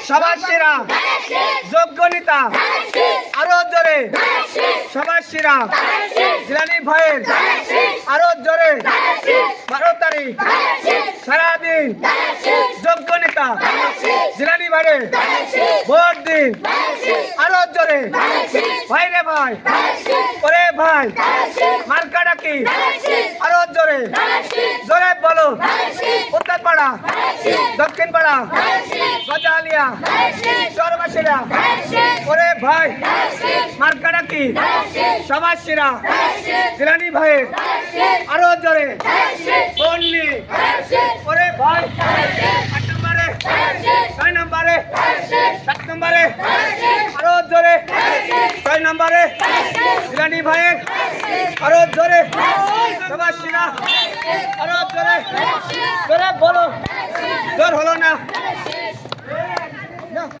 সবার সেরা যোগ্য নেতা আরো জোরে সবার সেরা জিলানী ভাইয়ের আরো জোরে 12 তারিখ সারাদিন যোগ্য নেতা জিলানী ভাইয়ের ভোট দিন আরো জোরে ভাই রে ভাই ওরে ভাই মার্কা ডাকি আরো জোরে জোরে বলো উত্তরপাড়া দক্ষিণপাড়া গজালিয়া সর্বশেরা ওরে ভাই মার্কা ডাকি সবার সেরা জিলানী ভাইয়ের আরো জোরে বন্নি ওরে ভাই 8 নম্বরে 6 নম্বরে 7 নম্বরে আরো জোরে 6 নম্বরে জিলানী ভাইয়ের আরো জোরে সবার সেরা আরো জোরে জোরে বলো জোর হলো না